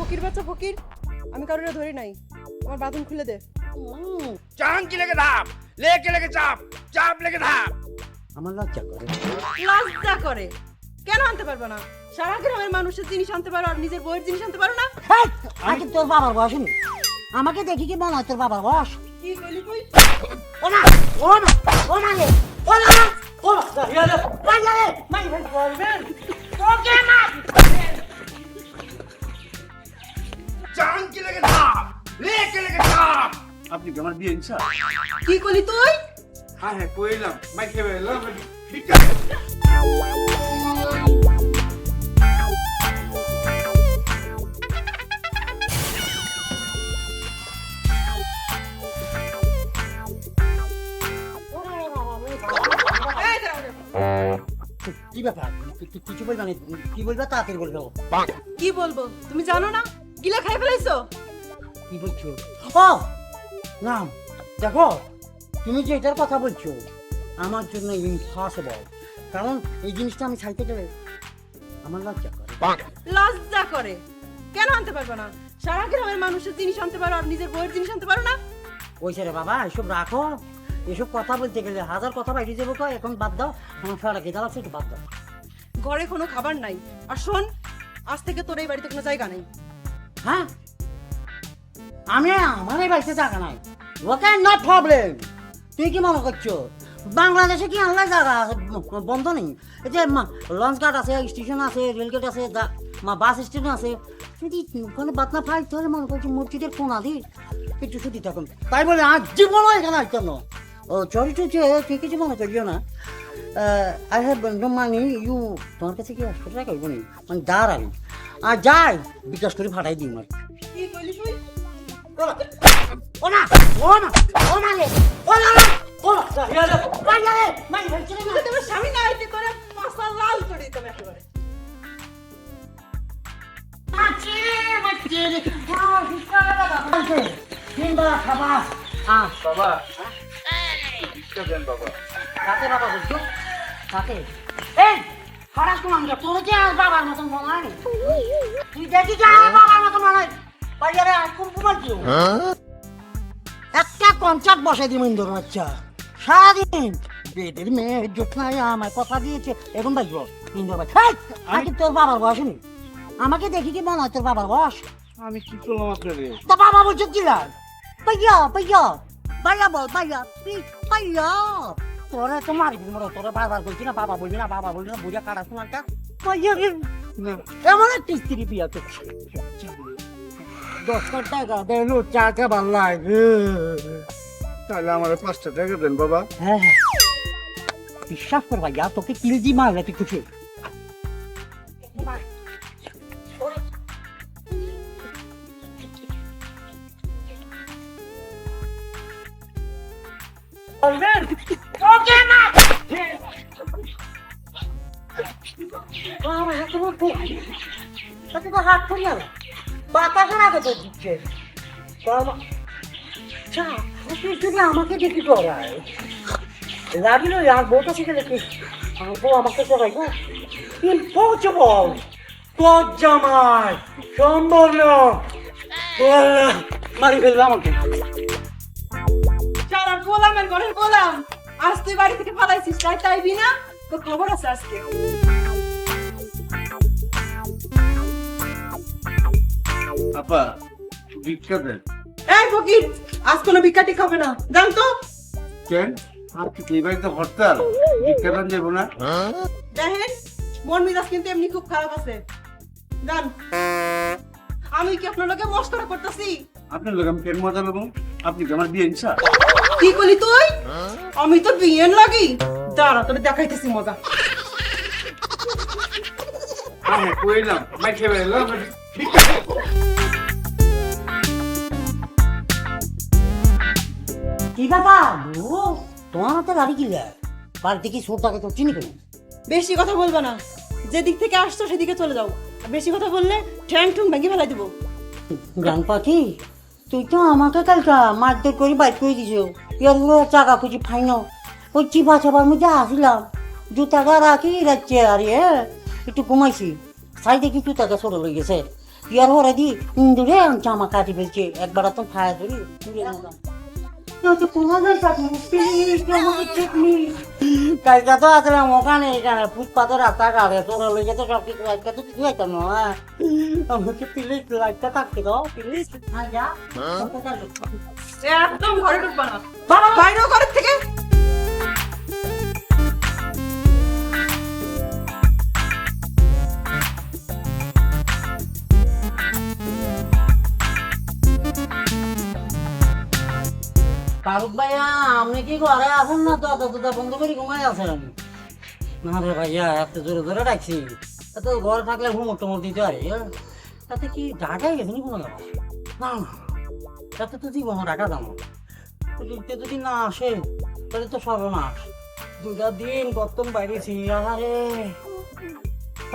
ফকির বাচ্চা ফকির, আমি কারোরে ধরি নাই, আমার বাঁধন খুলে দে। চাং কি লেগে ধাপ, লেকে লেগে চাপ, চাপ লেগে ধাপ। আমার লজ্জা করে। লজ্জা করে? কেন আনতে পারবো না? সারা গ্রামের মানুষের জিনিস আনতে পারো আর নিজের বউয়ের জিনিস আনতে পারো না? আগে তোর বাবার বয়স নেই, আমাকে দেখি কি মনে হয় তোর বাবার বয়স? কি কইলি তুই? ও না ও না ও না রে ও না ও না রে মাই ভাই বলবেন ওকে না চাং কি লেগে ধাপ, লেকে লেগে চাপ। আপনি কি আমার বিয়ে ইচ্ছা? কি কইলি তুই? হ্যাঁ হ্যাঁ কইলাম, মাই খেয়ে এলাম। এই দাঁড়াও। কি ব্যাপার? কিছু বলবা না, কি বলবা তাড়াতাড়ি বলবে। কি বলবো তুমি জানো না? গিলা খাই ফেলাইছো? কি বলছো? ও না দেখো, তুমি যে এটার কথা বলছো আমার জন্য ইম্পসিবল, কারণ এই জিনিসটা আমি চাইতে গেলে আমার লজ্জা করে। লজ্জা করে? কেন আনতে পারবো না? সারা গ্রামের মানুষের জিনিস আনতে পারো আর নিজের বউয়ের জিনিস আনতে পারো না? ওই রে বাবা, এসব রাখো, এসব কথা বলতে গেলে হাজার কথা বাইরে যাবো, তো এখন বাদ দাও, আমার সারা গেদা লাগছে, একটু বাদ দাও। ঘরে কোনো খাবার নাই, আর শোন, আজ থেকে তোর এই বাড়িতে কোনো জায়গা নেই। হ্যাঁ আমি আমার এই বাড়িতে জায়গা নাই, ওকে নো প্রবলেম। তুই কি মনে করছো বাংলাদেশে কি আনলে জায়গা বন্ধ নেই? এই যে লঞ্চ ঘাট আছে, স্টেশন আছে, রেলগেট আছে, বাস স্টেশন আছে, যদি ওখানে বাতনা ফাইল তাহলে মনে করছি মসজিদের কোন আদি একটু ছুটি থাকুন, তাই বলে আজ জীবনও এখানে আসতাম না। ও চরি চলছে, তুই কিছু মনে করিও না। I have no money, you তোমার কাছে কি 100 টাকা হইব নি? মানে দাঁড়াই আর যাই বিকাশ করে ফাটাই দিই। আমার কি কইলি তুই? ও না ও না ও না রে ও না ও না রে মাই ভাই চলে না। তোমার স্বামী না আইতে করে পাছা লাল করে দিতাম একেবারে। মাছি মাছি রে আর হিসাবে বাবা কিংবা খাবা বাবা ইচ্ছা দেন বাবা। কাকে বাবা বলছো? কাকে? এই খারাপ তোমার তোর যে আর বাবার মতন মনে হয় নি? তুই দেখি যা বাবার মতন মনে হয় বাইরে আর কোন কুমার কি একটা কনসার্ট বসে দিই ইন্দোর বাচ্চা সারাদিন বেদের মেয়ে জোৎস্নায় আমার কথা দিয়েছে, এখন বাজবো ইন্দোর বাচ্চা। আগে তোর বাবার বয়স নেই, আমাকে দেখি কি মনে হয় তোর বাবার বয়স? আমি কি করলাম আপনারে? তা বাবা বলছো কি লাগ? ভাইয়া ভাইয়া ভাইয়া বল ভাইয়া প্লিজ ভাইয়া। তোরা তো মারবি মরে, তোরা বারবার বলছি না বাবা বলবি না, বাবা বলবি না, বুঝা কাটা শোনাটা ভাইয়া রে এমন একটা স্ত্রী বিয়া করছে। 10 টাকা দেন চাকা ভাল লাগে। তাহলে আমার 5টা টাকা দেন বাবা। হ্যাঁ বিশ্বাস কর ভাইয়া, তোকে কিলজি মারলে তুই কিছু বলবেন ওকে না। বাবা হাত মতো তাতে তো হাত পড়ে গেল, বাতাসের আগে তো দিচ্ছে বাবা। আচ্ছা যদি আমাকে দেখি করায় লাগিল আর বউটা শিখে দেখি আমার বউ আমাকে করাই গো, ইম্পসিবল। তোর জামাই সম্ভব না, মারি ফেলবে আমাকে। সারা গোলামের ঘরের গোলাম, আজ তুই বাড়ি থেকে পালাইছিস, তাই তাইবি না? তোর খবর আছে আজকে। আপা ভিক্ষা দেন। এই ফকির, আজ কোনো ভিক্ষা টিক্ষা হবে না, জান তো? কেন আপনি কি এই বাড়িতে হরতাল? ভিক্ষা দেন যাবো না? দেখেন মন মেজাজ কিন্তু এমনি খুব খারাপ আছে, জান। আমি কি আপনার লোকে মস্করা করতেছি? আপনার লোক আমি কেন মজা নেবো? আপনি কি আমার বিয়ে ইচ্ছা? কি করলি তুই? আমি তো বিয়েন লাগি, দাঁড়া তোরে দেখাইতেছি মজা। হ্যাঁ হ্যাঁ কইলাম, মাই খেয়ে এলাম। কি ব্যাপার তোমার হাতে গাড়ি কি যায়? বাড়িতে কি সোরটাকে তো চিনি কেন? বেশি কথা বলবা না, যেদিক থেকে আসছো সেদিকে চলে যাও, আর বেশি কথা বললে ঠ্যাং ঠুং ভেঙে ফেলাই দেবো। গান পাখি তুই তো আমাকে কালকা মারধর করে বাইক করে দিছ, এগুলো চাকা খুঁজি ফাইন ওই চিপা চাপার মধ্যে আসিলাম, জুতাটা রাখি রাখছে আর একটু ঘুমাইছি, সাইডে কি জুতাটা সরে লই গেছে, ইয়ার হরে দি দূরে জামা কাটি ফেলছে একবার তো খায় ধরি দূরে কালকে তো আসলাম ওখানে এখানে ফুটপাতের রাস্তা গাড়ে তোর লেগে তো সব কিছু আজকে তো কিছু হইতাম না আমাকে প্লিজ লাইটটা থাকতে দাও প্লিজ হ্যাঁ যা একদম ঘরে ঢুকবা না বাইরেও ঘরের থেকে ফারুক ভাইয়া আপনি কি ঘরে আছেন না তো বন্ধ করে ঘুমাই আছেন না রে ভাইয়া এত জোরে জোরে ডাকছি এত ঘরে থাকলে ঘুমোর টমোর দিতে পারি তাতে কি ঢাকায় গেছে নি কোনো না না তাতে তো জীবন ঢাকা যাবো যদি না আসে তাহলে তো সর্বনাশ 2টা দিন গতম বাইরেছি আরে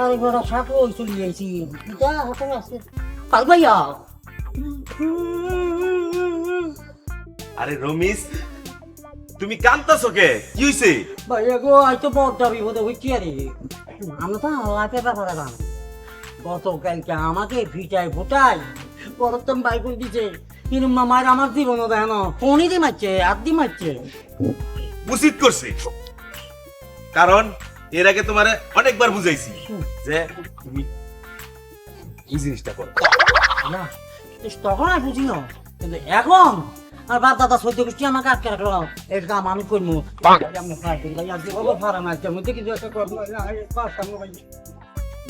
আরে বড় সাপ ওই চলে যাইছি যা হাতে আসছে ফারুক ভাইয়া আরে রমিস তুমি কান্তাছো কে কি হইছে ভাইয়া গো আজ তো বড়টা বিপদে হইছি আরে আমরা তো লাইফে ব্যাপারে জান গতকালকে আমাকে ভিটায় ভোটাই বরতম বাই করে দিছে কিন্তু মামার আমার জীবনও দেয় না ফোনই দি মারছে আর দি মারছে উচিত করছে কারণ এর আগে তোমারে অনেকবার বুঝাইছি যে তুমি এই জিনিসটা করো না তখন আর বুঝি না কিন্তু এখন আর বাপ দাদা সহ্য করছি আমাকে আটকে রাখলো এর কাম আমি করবো আমি খাই দিই ভাই আজকে বাবা ভাড়া মারছে মধ্যে কিন্তু একটা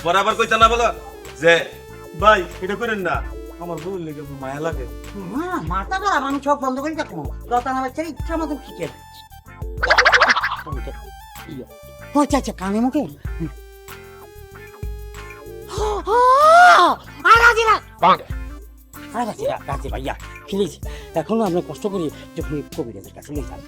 বরাবর কইতা না বলো যে ভাই এটা করেন না আমার বউর লেগে মায়া লাগে হ্যাঁ মাথা খারাপ আমি সব বন্ধ করে রাখবো দরকার আমার ছেলে ইচ্ছা মতন শিখে আচ্ছা আচ্ছা কানে মুখে ভাইয়া প্লিজ এখনো আমরা কষ্ট করি যখন কবিরাজের কাছে নিয়ে যান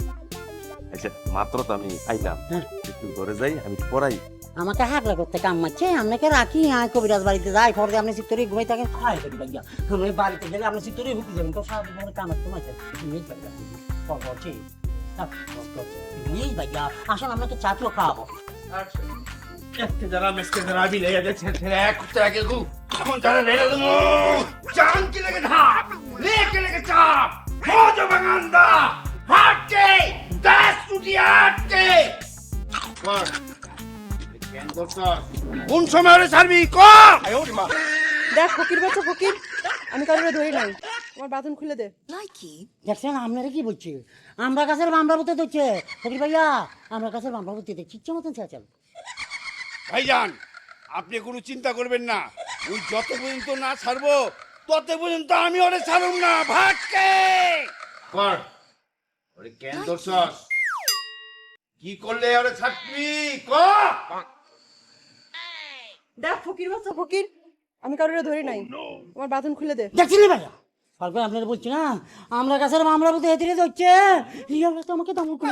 আচ্ছা মাত্র তো আমি আইলাম হ্যাঁ। একটু ঘরে যাই আমি পড়াই আমাকে হাগলা করতে কাম মারছে আপনাকে রাখি কবিরাজ বাড়িতে যাই পরে আপনি চিত্তরে ঘুমাই থাকেন খাই করি ভাইয়া আমি বাড়িতে গেলে আপনি চিত্তরে ঢুকে যাবেন তো সারা জীবনে কাম করতে মারছে প্লিজ ভাইয়া আসলে আপনাকে চাটলো খাওয়াবো যারা মেসকে যারা আমি লেগে যাচ্ছে ছেলে এক টাকা গু এখন যারা লেগে গেল জান কি লেগে ধাপ লেকে লেগে চাপ মজ বাগান্দা হাটকে দাস টুটি হাটকে কোন সময় হলে ছাড়বি ক দেখ ফকির বাচ্চা ফকির আমি কারোর ধরি নাই আমার বাঁধন খুলে দে দেখছেন আপনারা কি বলছি আমরা গাছের বামরাবতে দিচ্ছে ফকির ভাইয়া আমরা গাছের বামরাবতে দেখছি ইচ্ছে মতন চেঁচাল ভাইজান আপনি কোনো চিন্তা করবেন না ওই যত পর্যন্ত না ছাড়বো তত পর্যন্ত আমি ওরে ছাড়ুম না ভাগকে কর ওরে কেন দর্শস কি করলে ওরে ছাড়বি ক দেখ ফকির বাচ্চা ফকির আমি কারোর ধরি নাই আমার বাঁধন খুলে দে দেখছিলি ভাইয়া সরকার আপনারা বলছি না আমরা গাছের বামরাবতে হেঁটে ধরছে তো আমাকে দমন করে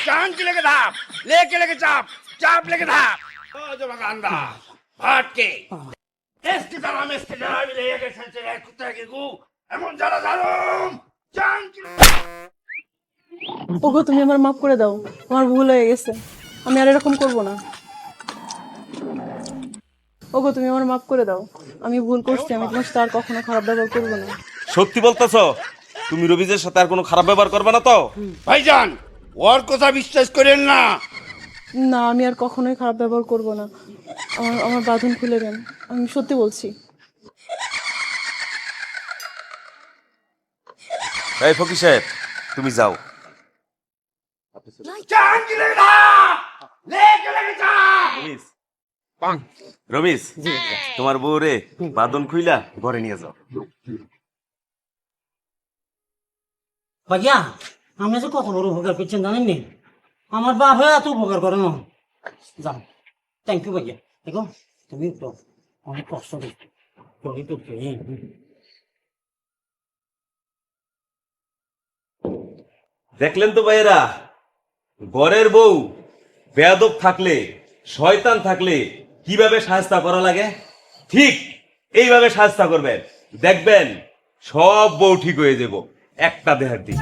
চান কি লেগে ধাপ লেকে লেগে চাপ চাপ লেগে ধাপ ও জমা গান্দা ভাটকে এসকে যারা আমি লেগে গেছে এক টাকা গু এমন যারা জানুম চান কি ওগো তুমি আমার মাফ করে দাও আমার ভুল হয়ে গেছে আমি আর এরকম করব না ওগো তুমি আমার মাফ করে দাও আমি ভুল করছি আমি তোমার সাথে আর কখনো খারাপ ব্যবহার করব না সত্যি বলতেছো তুমি রবিজের সাথে আর কোনো খারাপ ব্যবহার করবে না তো ভাইজান ওর কথা বিশ্বাস করেন না না আমি আর কখনোই খারাপ ব্যবহার করব না আমার বাঁধন খুলে দেন আমি সত্যি বলছি এই ফকির সাহেব তুমি যাও চান কি লেগে ধাপ লেকে লেগে চাপ রমিস তোমার বউ রে বাদন খুইলা ঘরে নিয়ে যাও ভাইয়া আমরা যে কত বড় উপকার করছেন জানেন নি আমার বাপ হয়ে এত উপকার করে না যাও থ্যাংক ইউ ভাইয়া দেখো তুমি তো অনেক কষ্ট দেখলেন তো ভাইয়েরা ঘরের বউ বেয়াদব থাকলে শয়তান থাকলে কিভাবে সাহায্য করা লাগে ঠিক এইভাবে সাহায্য করবেন দেখবেন সব বউ ঠিক হয়ে যাব একটা দেহার দিন